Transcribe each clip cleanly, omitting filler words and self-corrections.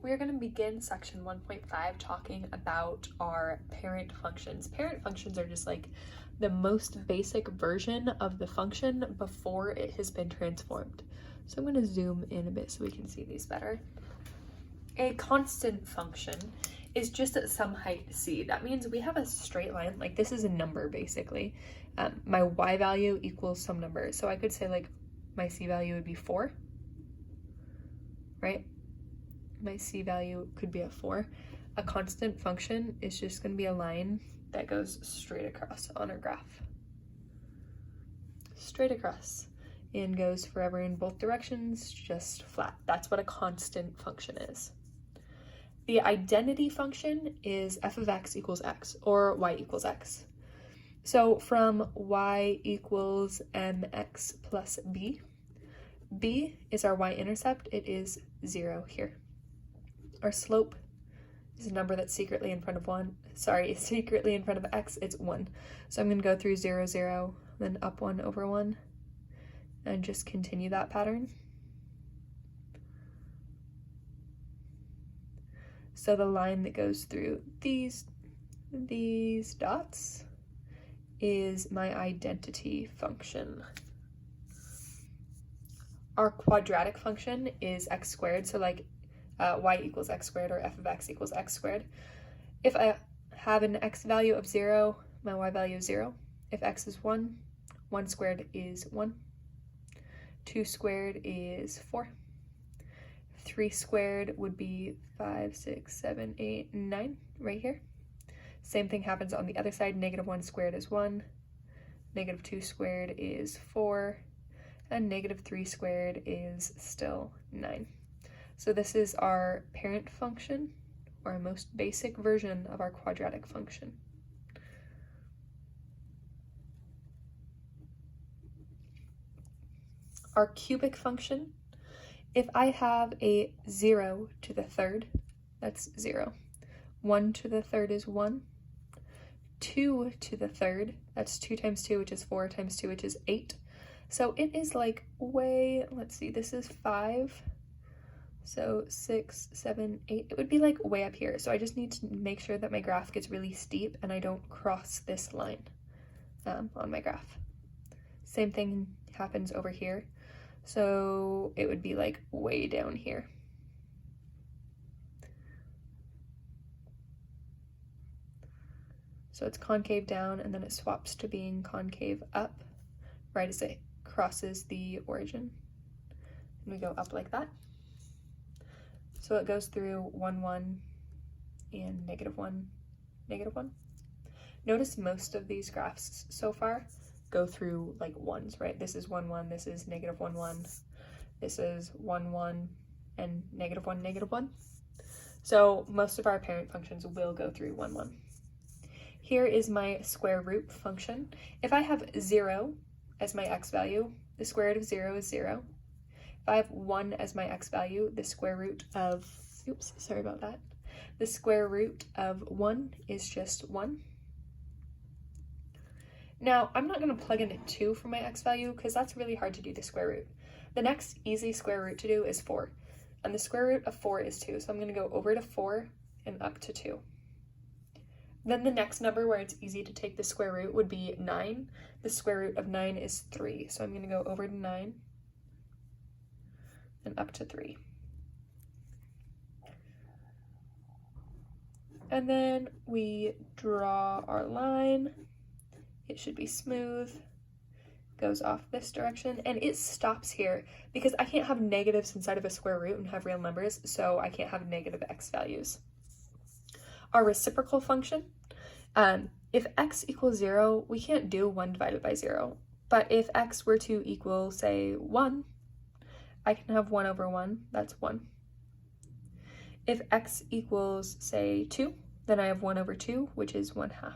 we're going to begin section 1.5 talking about our parent functions. Parent functions are just like the most basic version of the function before it has been transformed. So I'm going to zoom in a bit so we can see these better. A constant function is just at some height c. That means we have a straight line, like this is a number basically. My y value equals some number. So I could say like my c value would be 4, right? My c value could be at 4. A constant function is just going to be a line that goes straight across on our graph. Straight across and goes forever in both directions, just flat. That's what a constant function is. The identity function is f of x equals x, or y equals x. So from y equals mx plus b, b is our y-intercept, it is 0 here. Our slope is a number that's secretly in front of secretly in front of x, it's 1. So I'm going to go through 0, 0, then up 1 over 1, and just continue that pattern. So the line that goes through these dots is my identity function. Our quadratic function is x squared, so like y equals x squared or f of x equals x squared. If I have an x value of 0, my y value is 0. If x is 1, 1 squared is 1. 2 squared is 4. 3 squared would be 5, 6, 7, 8, 9 right here. Same thing happens on the other side. Negative 1 squared is 1. Negative 2 squared is 4. And negative 3 squared is still 9. So this is our parent function, or our most basic version of our quadratic function. Our cubic function, if I have a 0 to the third, that's 0. 1 to the third is 1. 2 to the third, that's 2 times 2, which is 4 times 2, which is 8. So it is like way, let's see, this is 5. So 6, 7, 8, it would be like way up here. So I just need to make sure that my graph gets really steep and I don't cross this line on my graph. Same thing happens over here. So it would be like way down here. So it's concave down and then it swaps to being concave up right as it crosses the origin. And we go up like that. So it goes through 1, 1 and negative 1, negative 1. Notice most of these graphs so far go through like ones, right? This is 1, 1, this is negative 1, 1, this is 1, 1, and negative 1, negative 1. So most of our parent functions will go through 1, 1. Here is my square root function. If I have 0 as my x value, the square root of 0 is 0. If I have 1 as my x value, the square root of, oops, sorry about that. The square root of 1 is just 1. Now, I'm not going to plug in a 2 for my x value because that's really hard to do the square root. The next easy square root to do is 4. And the square root of 4 is 2. So I'm going to go over to 4 and up to 2. Then the next number where it's easy to take the square root would be 9. The square root of 9 is 3. So I'm going to go over to 9 and up to 3. And then we draw our line. It should be smooth, goes off this direction, and it stops here because I can't have negatives inside of a square root and have real numbers, so I can't have negative x values. Our reciprocal function, if x equals 0, we can't do 1 divided by 0, but if x were to equal, say, 1, I can have 1 over 1, that's 1. If x equals, say, 2, then I have 1 over 2, which is 1/2.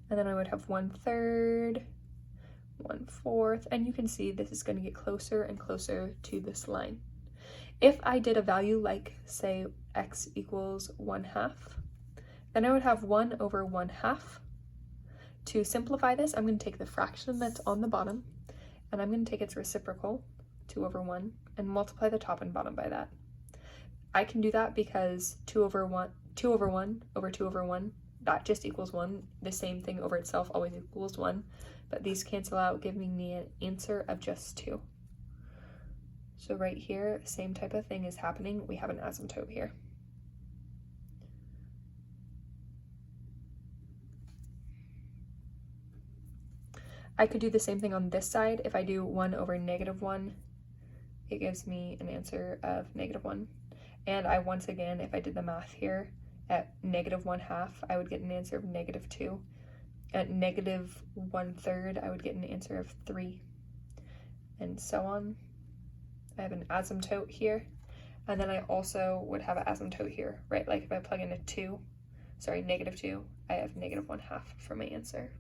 And then I would have 1/3, 1/4, and you can see this is going to get closer and closer to this line. If I did a value like, say, x equals 1/2, then I would have 1 over 1/2. To simplify this, I'm going to take the fraction that's on the bottom, and I'm going to take its reciprocal, 2 over 1, and multiply the top and bottom by that. I can do that because 2 over 1 over 2 over 1, that just equals 1. The same thing over itself always equals 1, but these cancel out, giving me an answer of just 2. So right here, same type of thing is happening. We have an asymptote here. I could do the same thing on this side. If I do 1 over -1, it gives me an answer of -1. And I, once again, if I did the math here, at -1/2, I would get an answer of -2. At -1/3, I would get an answer of 3. And so on. I have an asymptote here. And then I also would have an asymptote here, right? Like if I plug in a -2, I have -1/2 for my answer.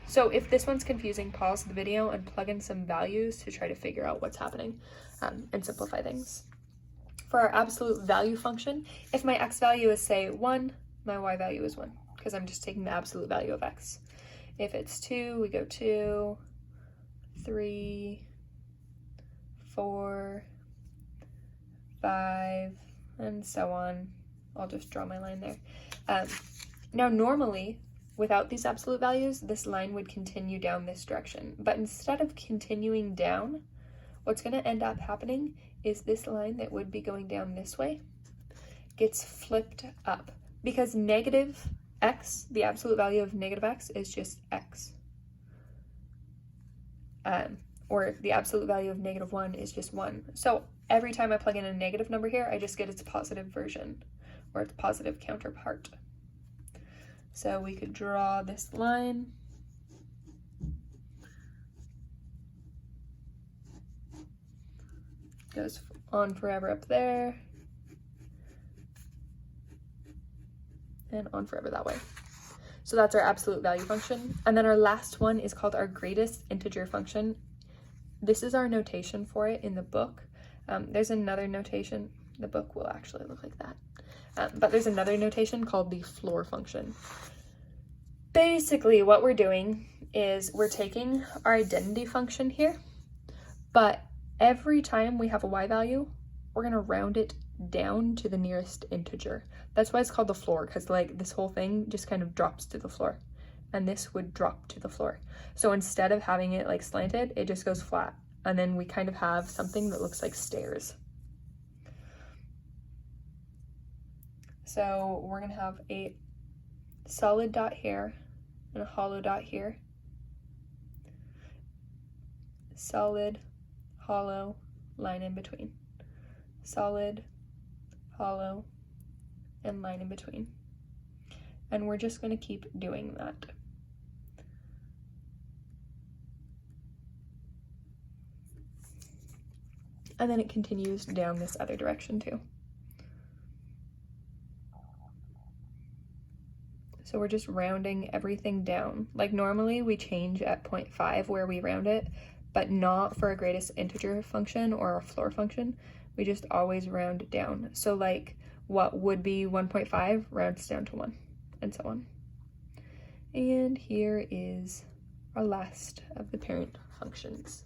So if this one's confusing, pause the video and plug in some values to try to figure out what's happening and simplify things. For our absolute value function, if my x value is, say, 1, my y value is 1, because I'm just taking the absolute value of x. If it's 2, we go 2, 3, 4, 5, and so on. I'll just draw my line there. Now, normally, without these absolute values, this line would continue down this direction. But instead of continuing down, what's going to end up happening is this line that would be going down this way gets flipped up, because negative x, the absolute value of negative x, is just x. Or the absolute value of -1 is just 1. So every time I plug in a negative number here, I just get its positive version, or its positive counterpart. So we could draw this line. Goes on forever up there. And on forever that way. So that's our absolute value function. And then our last one is called our greatest integer function. This is our notation for it in the book. There's another notation. The book will actually look like that. But there's another notation called the floor function. Basically, what we're doing is we're taking our identity function here, but every time we have a y value, we're going to round it down to the nearest integer. That's why it's called the floor, because like this whole thing just kind of drops to the floor, and this would drop to the floor. So instead of having it like slanted, it just goes flat, and then we kind of have something that looks like stairs. So we're going to have a solid dot here and a hollow dot here. Solid, hollow, line in between. Solid, hollow, and line in between. And we're just going to keep doing that. And then it continues down this other direction too. So we're just rounding everything down. Like normally we change at 0.5 where we round it, but not for a greatest integer function or a floor function. We just always round down. So like what would be 1.5 rounds down to 1, and so on. And here is our last of the parent functions.